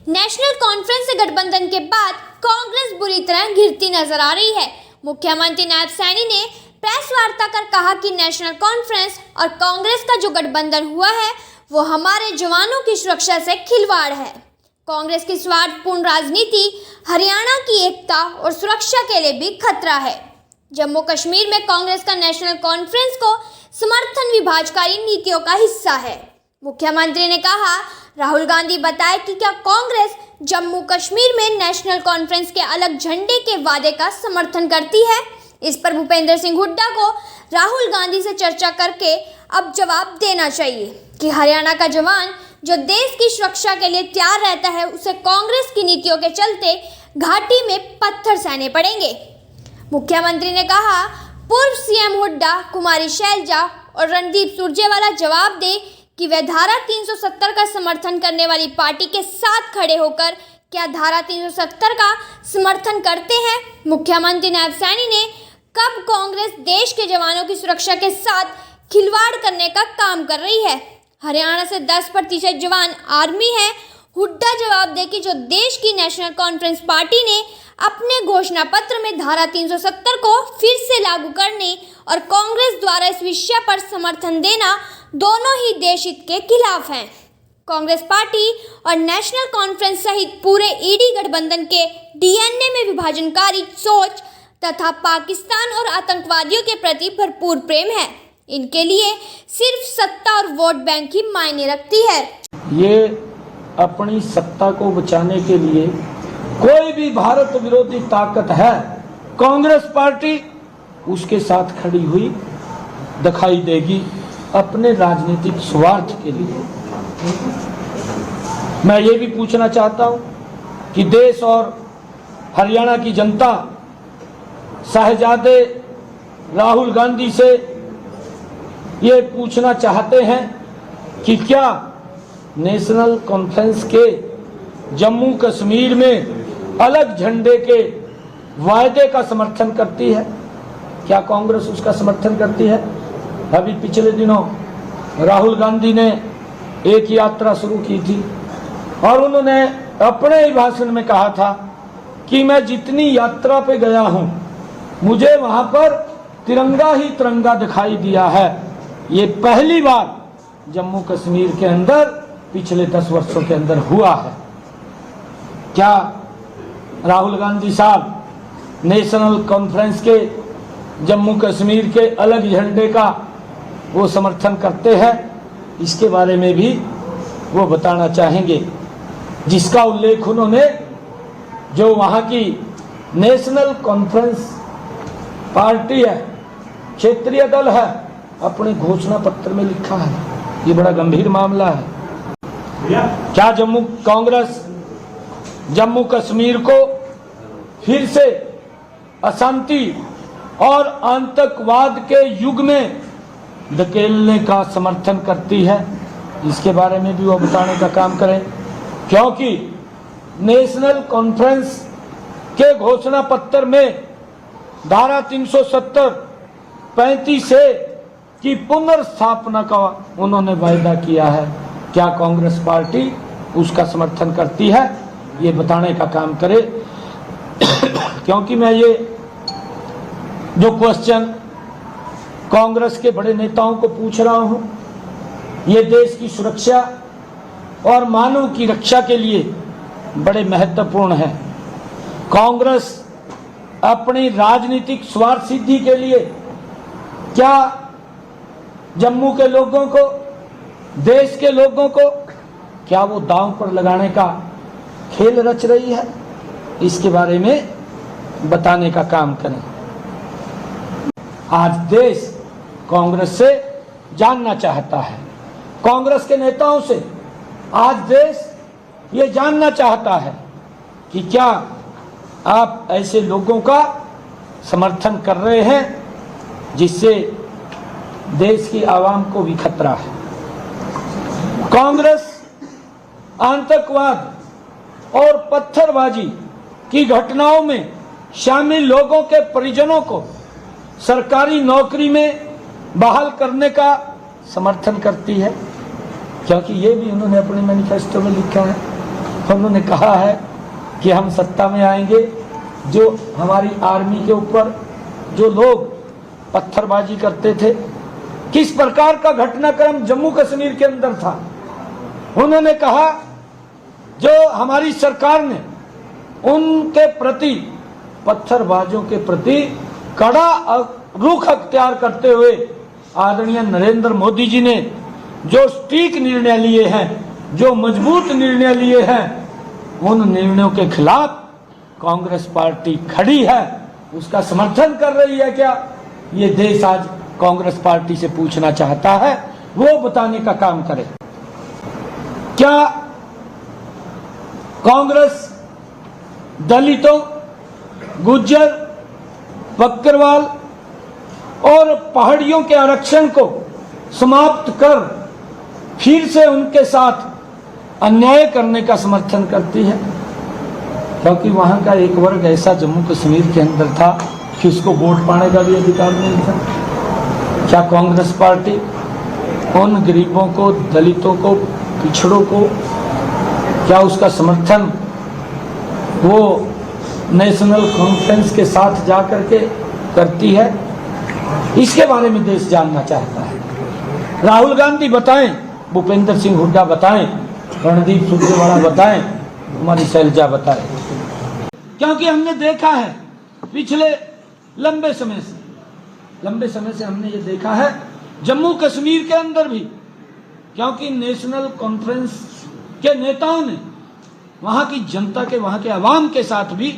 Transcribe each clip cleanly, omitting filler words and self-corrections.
National conference से गठबंधन के बाद कांग्रेस बुरी तरह घिरती नजर आ रही है। मुख्यमंत्री नायब सैनी ने प्रेस वार्ता कर कहा कि नेशनल कॉन्फ्रेंस और कांग्रेस का जो गठबंधन हुआ है वो हमारे जवानों की सुरक्षा से खिलवाड़ है। कांग्रेस की स्वार्थपूर्ण राजनीति हरियाणा की एकता और सुरक्षा के लिए भी खतरा है। जम्मू कश्मीर में कांग्रेस का नेशनल कॉन्फ्रेंस को समर्थन विभाजकारी नीतियों का हिस्सा है। मुख्यमंत्री ने कहा, राहुल गांधी बताए कि क्या कांग्रेस जम्मू कश्मीर में नेशनल कॉन्फ्रेंस के अलग झंडे के वादे का समर्थन करती है। इस पर भूपेंद्र सिंह हुड्डा को राहुल गांधी से चर्चा करके अब जवाब देना चाहिए कि हरियाणा का जवान जो देश की सुरक्षा के लिए तैयार रहता है उसे कांग्रेस की नीतियों के चलते घाटी में पत्थर सहने पड़ेंगे। मुख्यमंत्री ने कहा, पूर्व सीएम हुड्डा, कुमारी शैलजा और रणदीप सुरजेवाला जवाब दे कि वे धारा 370 का समर्थन करने वाली पार्टी के साथ खड़े होकर क्या धारा 370 का समर्थन करते हैं। मुख्यमंत्री नायब सैनी ने कब कांग्रेस देश के जवानों की सुरक्षा के साथ खिलवाड़ करने का काम कर रही है। हरियाणा से 10% जवान आर्मी है। हुड्डा जवाब दे कि जो देश की नेशनल कॉन्फ्रेंस पार्टी ने अपने घोषणा पत्र में धारा 370 को फिर से लागू करने और कांग्रेस द्वारा इस विषय पर समर्थन देना दोनों ही देश हित के खिलाफ हैं। कांग्रेस पार्टी और नेशनल कॉन्फ्रेंस सहित पूरे ईडी गठबंधन के डीएनए में विभाजनकारी सोच तथा पाकिस्तान और आतंकवादियों के प्रति भरपूर प्रेम है। इनके लिए सिर्फ सत्ता और वोट बैंक ही मायने रखती है। ये अपनी सत्ता को बचाने के लिए कोई भी भारत विरोधी ताकत है, कांग्रेस पार्टी उसके साथ खड़ी हुई दिखाई देगी अपने राजनीतिक स्वार्थ के लिए। मैं ये भी पूछना चाहता हूं कि देश और हरियाणा की जनता साहबजादे राहुल गांधी से ये पूछना चाहते हैं कि क्या नेशनल कॉन्फ्रेंस के जम्मू कश्मीर में अलग झंडे के वायदे का समर्थन करती है, क्या कांग्रेस उसका समर्थन करती है। अभी पिछले दिनों राहुल गांधी ने एक यात्रा शुरू की थी और उन्होंने अपने ही भाषण में कहा था कि मैं जितनी यात्रा पे गया हूं मुझे वहां पर तिरंगा ही तिरंगा दिखाई दिया है। ये पहली बार जम्मू कश्मीर के अंदर पिछले 10 वर्षों के अंदर हुआ है। क्या राहुल गांधी साहब नेशनल कॉन्फ्रेंस के जम्मू कश्मीर के अलग झंडे का वो समर्थन करते हैं, इसके बारे में भी वो बताना चाहेंगे, जिसका उल्लेख उन्होंने जो वहाँ की नेशनल कॉन्फ्रेंस पार्टी है, क्षेत्रीय दल है, अपने घोषणा पत्र में लिखा है। ये बड़ा गंभीर मामला है। क्या कांग्रेस जम्मू कश्मीर को फिर से अशांति और आतंकवाद के युग में धकेलने का समर्थन करती है, इसके बारे में भी वो बताने का काम करें। क्योंकि नेशनल कॉन्फ्रेंस के घोषणा पत्र में धारा 370 35 से की पुनर्स्थापना का उन्होंने वायदा किया है। क्या कांग्रेस पार्टी उसका समर्थन करती है, ये बताने का काम करे। क्योंकि मैं ये जो क्वेश्चन कांग्रेस के बड़े नेताओं को पूछ रहा हूं, ये देश की सुरक्षा और मानव की रक्षा के लिए बड़े महत्वपूर्ण है। कांग्रेस अपनी राजनीतिक स्वार्थ सिद्धि के लिए क्या जम्मू के लोगों को, देश के लोगों को क्या वो दांव पर लगाने का खेल रच रही है, इसके बारे में बताने का काम करें। आज देश कांग्रेस से जानना चाहता है, कांग्रेस के नेताओं से आज देश ये जानना चाहता है कि क्या आप ऐसे लोगों का समर्थन कर रहे हैं जिससे देश की आवाम को भी खतरा है। कांग्रेस आतंकवाद और पत्थरबाजी की घटनाओं में शामिल लोगों के परिजनों को सरकारी नौकरी में बहाल करने का समर्थन करती है, क्योंकि ये भी उन्होंने अपने मैनिफेस्टो में लिखा है उन्होंने कहा है कि हम सत्ता में आएंगे, जो हमारी आर्मी के ऊपर जो लोग पत्थरबाजी करते थे, किस प्रकार का घटनाक्रम जम्मू कश्मीर के अंदर था। उन्होंने कहा जो हमारी सरकार ने उनके प्रति, पत्थरबाजों के प्रति कड़ा रुख अख्तियार करते हुए आदरणीय नरेंद्र मोदी जी ने जो सटीक निर्णय लिए हैं, जो मजबूत निर्णय लिए हैं, उन निर्णयों के खिलाफ कांग्रेस पार्टी खड़ी है, उसका समर्थन कर रही है। क्या ये देश आज कांग्रेस पार्टी से पूछना चाहता है, वो बताने का काम करे। क्या कांग्रेस दलितों, गुज्जर, बकरवाल और पहाड़ियों के आरक्षण को समाप्त कर फिर से उनके साथ अन्याय करने का समर्थन करती है? क्योंकि वहां का एक वर्ग ऐसा जम्मू कश्मीर के अंदर था कि उसको वोट पाने का भी अधिकार नहीं था। क्या कांग्रेस पार्टी उन गरीबों को, दलितों को, पिछड़ों को, क्या उसका समर्थन वो नेशनल कॉन्फ्रेंस के साथ जाकर के करती है? इसके बारे में देश जानना चाहता है। राहुल गांधी बताएं, भूपेंद्र सिंह हुड्डा बताएं, रणदीप सुरजेवाला बताएं, हमारी शैलजा बताएं। क्योंकि हमने देखा है पिछले लंबे समय से हमने ये देखा है जम्मू कश्मीर के अंदर भी, क्योंकि नेशनल कॉन्फ्रेंस के नेताओं ने वहां की जनता के, वहां के अवाम के साथ भी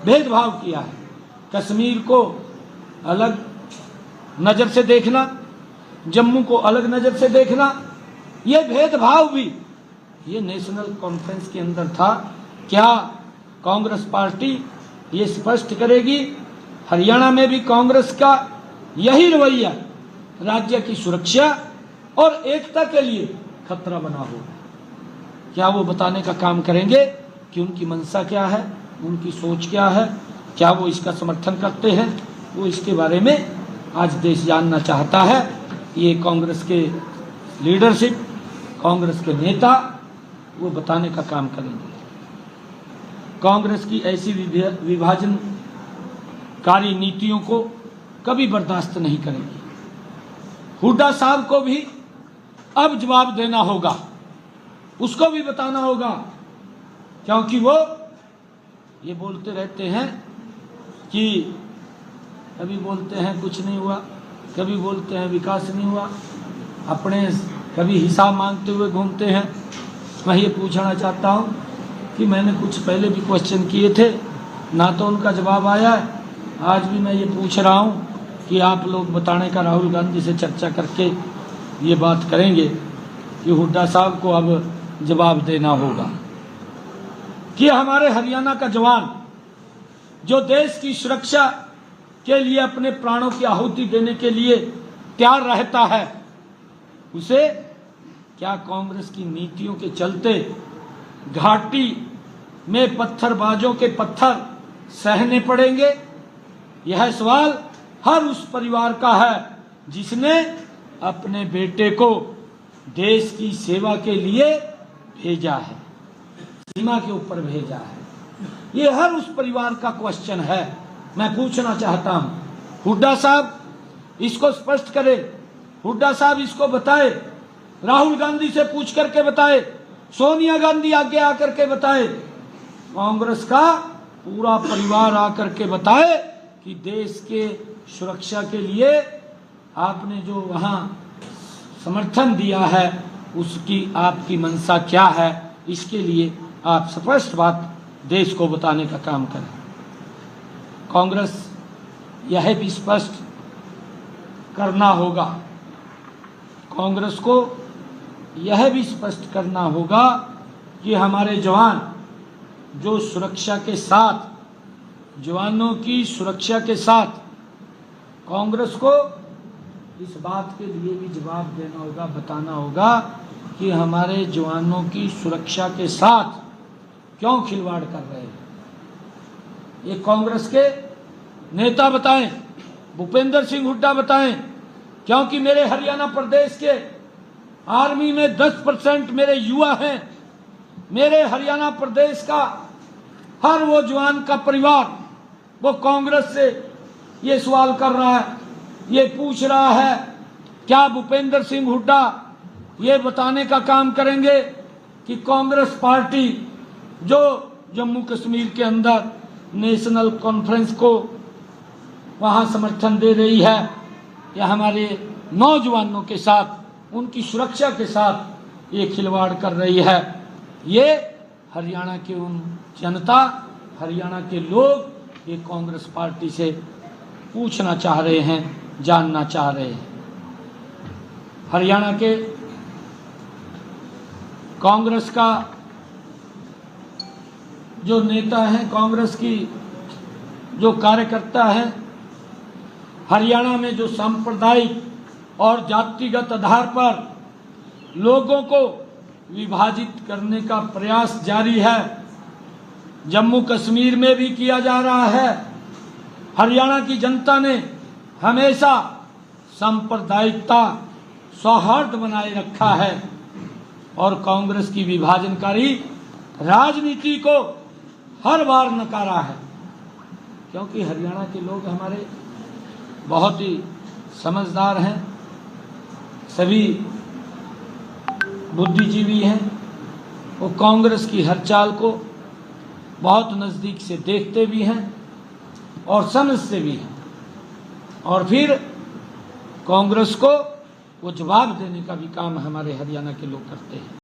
भेदभाव किया है। कश्मीर को अलग नजर से देखना, जम्मू को अलग नजर से देखना, ये भेदभाव भी ये नेशनल कॉन्फ्रेंस के अंदर था। क्या कांग्रेस पार्टी ये स्पष्ट करेगी हरियाणा में भी कांग्रेस का यही रवैया राज्य की सुरक्षा और एकता के लिए खतरा बना हो? क्या वो बताने का काम करेंगे कि उनकी मंशा क्या है, उनकी सोच क्या है, क्या वो इसका समर्थन करते हैं? वो इसके बारे में आज देश जानना चाहता है। ये कांग्रेस के लीडरशिप, कांग्रेस के नेता वो बताने का काम करेंगे। कांग्रेस की ऐसी विभाजनकारी नीतियों को कभी बर्दाश्त नहीं करेंगे। हुड्डा साहब को भी अब जवाब देना होगा, उसको भी बताना होगा, क्योंकि वो ये बोलते रहते हैं कि कभी बोलते हैं कुछ नहीं हुआ, कभी बोलते हैं विकास नहीं हुआ, अपने कभी हिसाब मांगते हुए घूमते हैं। मैं ये पूछना चाहता हूँ कि मैंने कुछ पहले भी क्वेश्चन किए थे, ना तो उनका जवाब आया है। आज भी मैं ये पूछ रहा हूँ कि आप लोग बताने का राहुल गांधी से चर्चा करके ये बात करेंगे कि हुड्डा साहब को अब जवाब देना होगा कि हमारे हरियाणा का जवान जो देश की सुरक्षा के लिए अपने प्राणों की आहुति देने के लिए तैयार रहता है, उसे क्या कांग्रेस की नीतियों के चलते घाटी में पत्थरबाजों के पत्थर सहने पड़ेंगे? यह सवाल हर उस परिवार का है जिसने अपने बेटे को देश की सेवा के लिए भेजा है, सीमा के ऊपर भेजा है। ये हर उस परिवार का क्वेश्चन है। मैं पूछना चाहता हूं, हुड्डा साहब इसको स्पष्ट करे, हुड्डा साहब इसको बताए, राहुल गांधी से पूछ करके बताए, सोनिया गांधी आगे आकर के बताए, कांग्रेस का पूरा परिवार आकर के बताए कि देश के सुरक्षा के लिए आपने जो वहां समर्थन दिया है उसकी आपकी मंशा क्या है, इसके लिए आप स्पष्ट बात देश को बताने का काम करें। कांग्रेस यह भी स्पष्ट करना होगा, कांग्रेस को यह भी स्पष्ट करना होगा कि हमारे जवान जो सुरक्षा के साथ, जवानों की सुरक्षा के साथ, कांग्रेस को इस बात के लिए भी जवाब देना होगा, बताना होगा कि हमारे जवानों की सुरक्षा के साथ क्यों खिलवाड़ कर रहे हैं। ये कांग्रेस के नेता बताएं, भूपेंद्र सिंह हुड्डा बताएं, क्योंकि मेरे हरियाणा प्रदेश के आर्मी में 10% मेरे युवा हैं, मेरे हरियाणा प्रदेश का हर वो जवान का परिवार वो कांग्रेस से ये सवाल कर रहा है, ये पूछ रहा है, क्या भूपेंद्र सिंह हुड्डा ये बताने का काम करेंगे कि कांग्रेस पार्टी जो जम्मू कश्मीर के अंदर नेशनल कॉन्फ्रेंस को वहां समर्थन दे रही है, या हमारे नौजवानों के साथ, उनकी सुरक्षा के साथ ये खिलवाड़ कर रही है। ये हरियाणा के उन जनता, हरियाणा के लोग ये कांग्रेस पार्टी से पूछना चाह रहे हैं, जानना चाह रहे हैं। हरियाणा के कांग्रेस का जो नेता हैं, कांग्रेस की जो कार्यकर्ता हैं, हरियाणा में जो सांप्रदायिक और जातिगत आधार पर लोगों को विभाजित करने का प्रयास जारी है, जम्मू कश्मीर में भी किया जा रहा है। हरियाणा की जनता ने हमेशा सांप्रदायिकता, सौहार्द बनाए रखा है और कांग्रेस की विभाजनकारी राजनीति को हर बार नकारा है, क्योंकि हरियाणा के लोग हमारे बहुत ही समझदार हैं, सभी बुद्धिजीवी हैं। वो कांग्रेस की हर चाल को बहुत नज़दीक से देखते भी हैं और समझते भी हैं, और फिर कांग्रेस को वो जवाब देने का भी काम हमारे हरियाणा के लोग करते हैं।